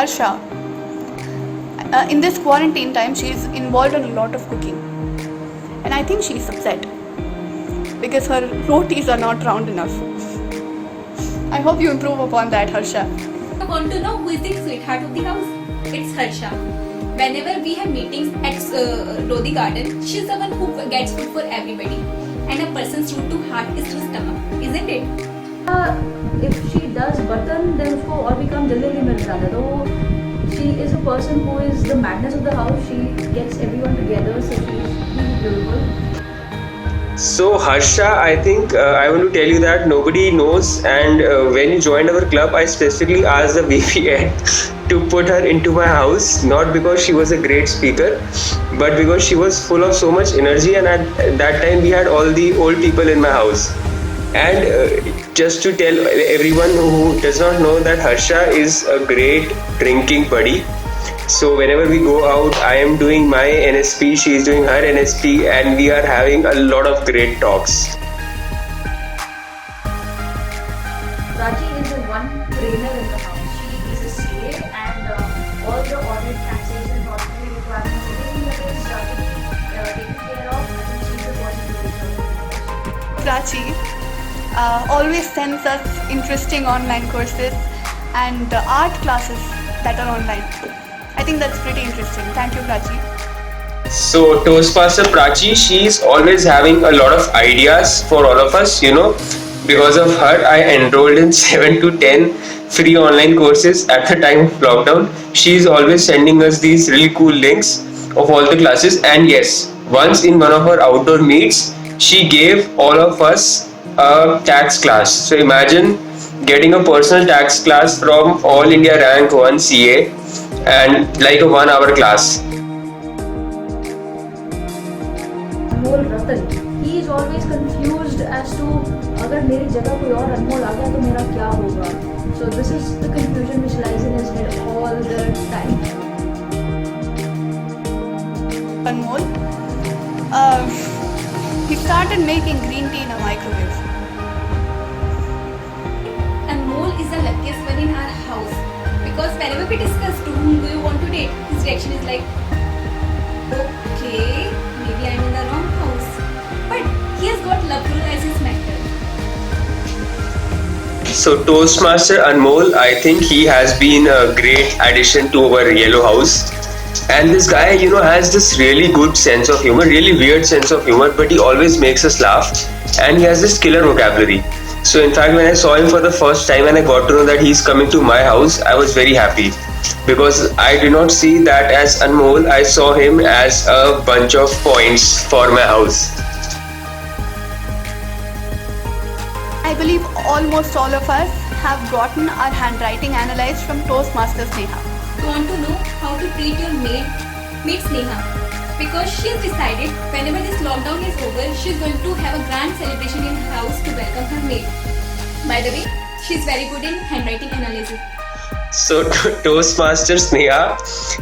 Harsha. In this quarantine time, she is involved in a lot of cooking. And I think she is upset because her rotis are not round enough. I hope you improve upon that, Harsha. I want to know who is the sweetheart of the house. It's Harsha. Whenever we have meetings at Lodi Garden, she's the one who gets food for everybody. And a person's route to heart is to stomach, isn't it? If she does button, then उसको और भी काम जल्दी जल्दी मिल जाता है. तो she is a person who is the madness of the house. She gets everyone together, so she's really beautiful. So Harsha, I think I want to tell you that nobody knows, and when you joined our club, I specifically asked the VP to put her into my house, not because she was a great speaker, but because she was full of so much energy, and at that time we had all the old people in my house. And just to tell everyone who does not know that Harsha is a great drinking buddy. So whenever we go out, I am doing my NSP, she is doing her NSP, and we are having a lot of great talks. Prachi is the one trainer in the house. She is a CA, and all the audit, taxation, hospital requirements, everything that is taken care of, I think she's the person to do so. Prachi always sends us interesting online courses and art classes that are online. I think that's pretty interesting. Thank you, Prachi. So Toastmaster Prachi, she's always having a lot of ideas for all of us, Because of her, I enrolled in 7 to 10 free online courses at the time of lockdown. She's always sending us these really cool links of all the classes. And yes, once in one of her outdoor meets, she gave all of us a tax class. So imagine getting a personal tax class from All India Rank 1 CA and like a 1 hour class. Anmol Ratan, he is always confused as to अगर मेरी जगह कोई और अनमोल आ गया तो मेरा क्या होगा. So this is the confusion which lies in his head all the time. Anmol, he started making green tea in a microwave. Anmol is the luckiest one in our house. Because whenever we discuss to whom do you want to date, his reaction is like, okay, maybe I'm in the wrong house. But he has got love guru as his mentor. So Toastmaster Anmol, I think he has been a great addition to our Yellow House. And this guy, has this really good sense of humor, really weird sense of humor, but he always makes us laugh. And he has this killer vocabulary. So in fact, when I saw him for the first time and I got to know that he's coming to my house, I was very happy. Because I did not see that as Anmol, I saw him as a bunch of points for my house. I believe almost all of us have gotten our handwriting analyzed from Toastmasters Sneha. You want to know how to treat your maid? Meet Sneha. Because she has decided whenever this lockdown is over, she is going to have a grand celebration in her house to welcome her maid. By the way, she is very good in handwriting analysis. So Toastmaster Sneha,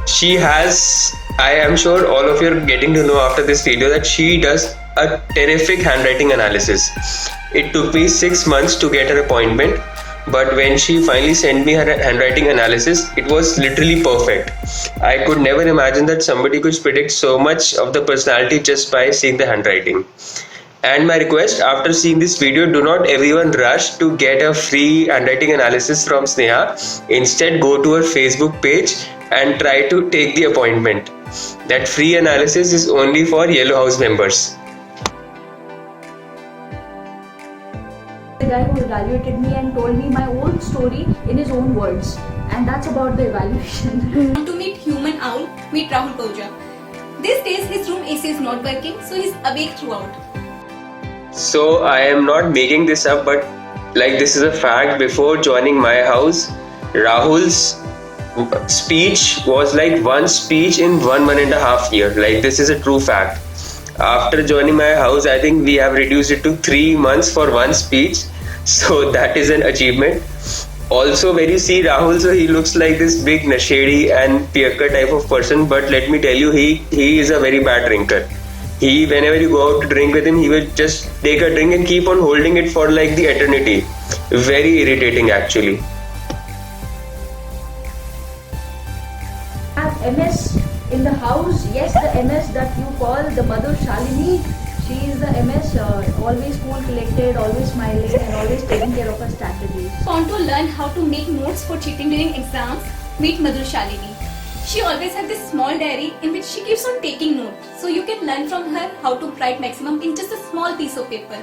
she has, I am sure all of you are getting to know after this video that she does a terrific handwriting analysis. It took me 6 months to get her appointment, but when she finally sent me her handwriting analysis, it was literally perfect. I could never imagine that somebody could predict so much of the personality just by seeing the handwriting. And my request, after seeing this video, do not everyone rush to get a free handwriting analysis from Sneha. Instead, go to her Facebook page and try to take the appointment. That free analysis is only for Yellow House members. The guy who evaluated me and told me my own story in his own words. And that's about the evaluation. Want to meet human owl? Meet Rahul Pauja. These days his room AC is not working, so he's awake throughout. So I am not making this up, but this is a fact. Before joining my house, Rahul's speech was like one speech in 1.5 years. This is a true fact. After joining my house, I think we have reduced it to 3 months for one speech. So that is an achievement. Also, when you see Rahul, so he looks like this big nashedi and piyakka type of person. But let me tell you, he is a very bad drinker. Whenever you go out to drink with him, he will just take a drink and keep on holding it for the eternity. Very irritating actually. MS in the house. Yes, the MS that you call the mother Shalini. She is the MS, always cool, collected, always smiling, and always taking care of her strategies. Want to learn how to make notes for cheating during exams? Meet Madhur Shalini. She always has this small diary in which she keeps on taking notes. So you can learn from her how to write maximum in just a small piece of paper.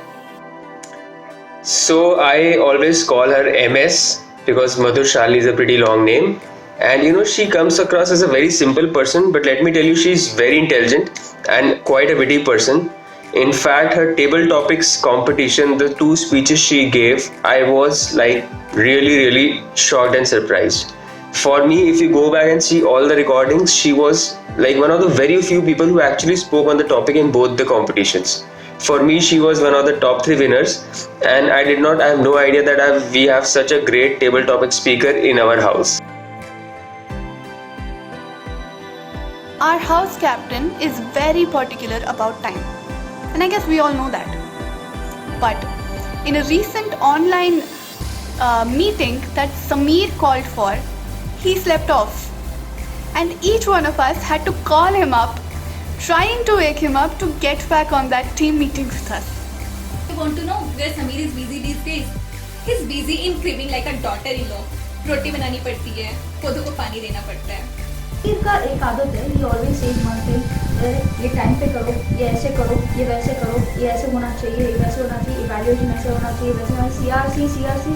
So I always call her MS because Madhur Shali is a pretty long name. And you know, she comes across as a very simple person, but let me tell you, she's very intelligent and quite a witty person. In fact, her table topics competition, the 2 speeches she gave, I was like really shocked and surprised. For me, if you go back and see all the recordings, she was like one of the very few people who actually spoke on the topic in both the competitions. For me, she was one of the top 3 winners, and I have no idea that we have such a great table topic speaker in our house. Our house captain is very particular about time, and I guess we all know that. But in a recent online meeting that Sameer called for, he slept off, and each one of us had to call him up, trying to wake him up to get back on that team meeting with us. You want to know where Sameer is busy these days? He's busy in cribbing like a daughter-in-law. रोटी बनानी पड़ती है, पौधों को पानी देना पड़ता है. इनका एक आदत है, he always says one thing, ये टाइम पे करो, ये ऐसे करो, ये वैसे करो, ये ऐसे होना चाहिए, ये वैसे होना चाहिए, इवैल्यूएशन ऐसे होना चाहिए, वैसे होना चाहिए,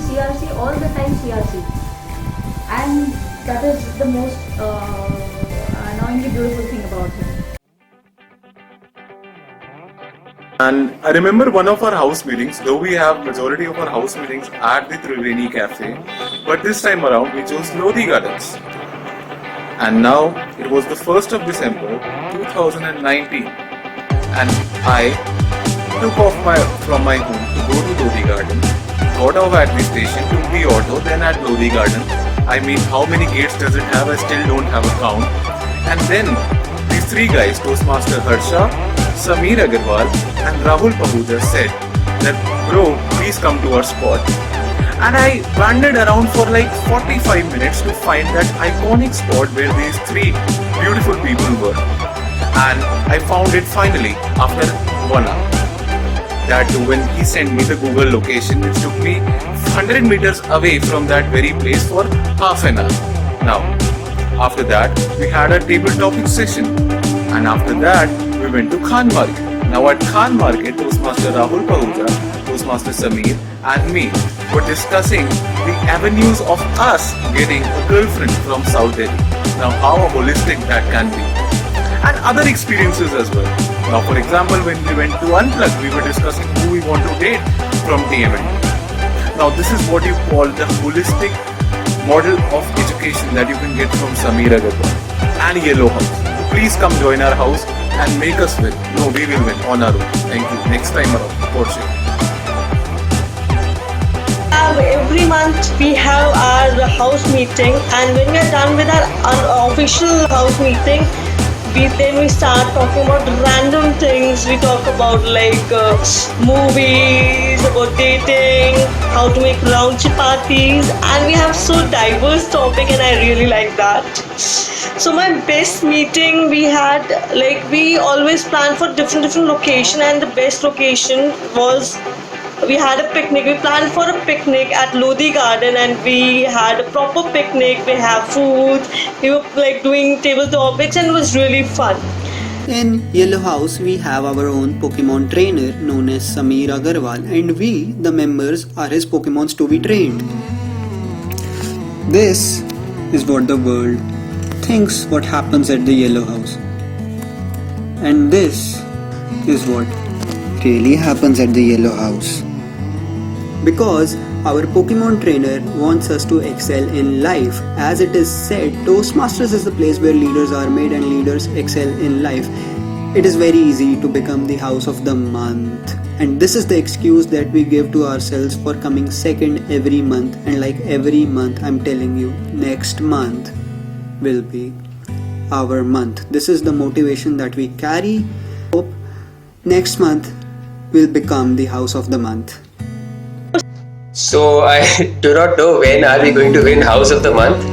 CRC, all the time CRC. And that is the most annoyingly beautiful thing about him. And I remember one of our house meetings, though we have majority of our house meetings at the Triveni Cafe, but this time around we chose Lodi Gardens. And now it was the 1st of December 2019, and I took off from my home to go to Lodi Garden, got off at the station, took the auto, then at Lodi Garden. I mean, how many gates does it have? I still don't have a count. And then these 3 guys, Toastmaster Harsha, Sameer Agarwal and Rahul Pahuja said that, bro, please come to our spot. And I wandered around for like 45 minutes to find that iconic spot where these 3 beautiful people were. And I found it finally after 1 hour. That too, when he sent me the Google location, which took me 100 meters away from that very place for half an hour. Now, after that, we had a table topic session. And after that, we went to Khan Market. Now at Khan Market, Toastmaster Rahul Pahuja, Toastmaster Sameer and me were discussing the avenues of us getting a girlfriend from South Delhi. Now how holistic that can be. And other experiences as well. Now for example, when we went to Unplug, we were discussing who we want to date from TMNT. Now this is what you call the holistic model of education that you can get from Sameer Agarwal and Yellow House. Please come join our house and make us win. No, we will win on our own. Thank you. Next time around, for sure. Every month we have our house meeting, and when we are done with our official house meeting, we start talking about random things. We talk about like movies, about dating, how to make brown chapatis, and we have so diverse topic, and I really like that. So my best meeting we had, like we always plan for different location, and the best location was we had a picnic. We planned for a picnic at Lodi Garden, and we had a proper picnic. We have food. We were like doing table topics, and it was really fun. In Yellow House, we have our own Pokemon trainer known as Sameer Agarwal, and we, the members, are his Pokemons to be trained. This is what the world thinks what happens at the Yellow House. And this is what really happens at the Yellow House. Because our Pokemon trainer wants us to excel in life. As it is said, Toastmasters is the place where leaders are made and leaders excel in life. It is very easy to become the house of the month. And this is the excuse that we give to ourselves for coming second every month. And like every month, I'm telling you, next month will be our month. This is the motivation that we carry. Hope next month will become the house of the month. So I do not know when are we going to win House of the Month,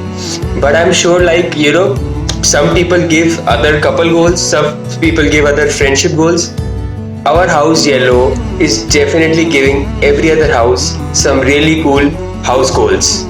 but I'm sure, like, you know, some people give other couple goals, some people give other friendship goals. Our house Yellow is definitely giving every other house some really cool house goals.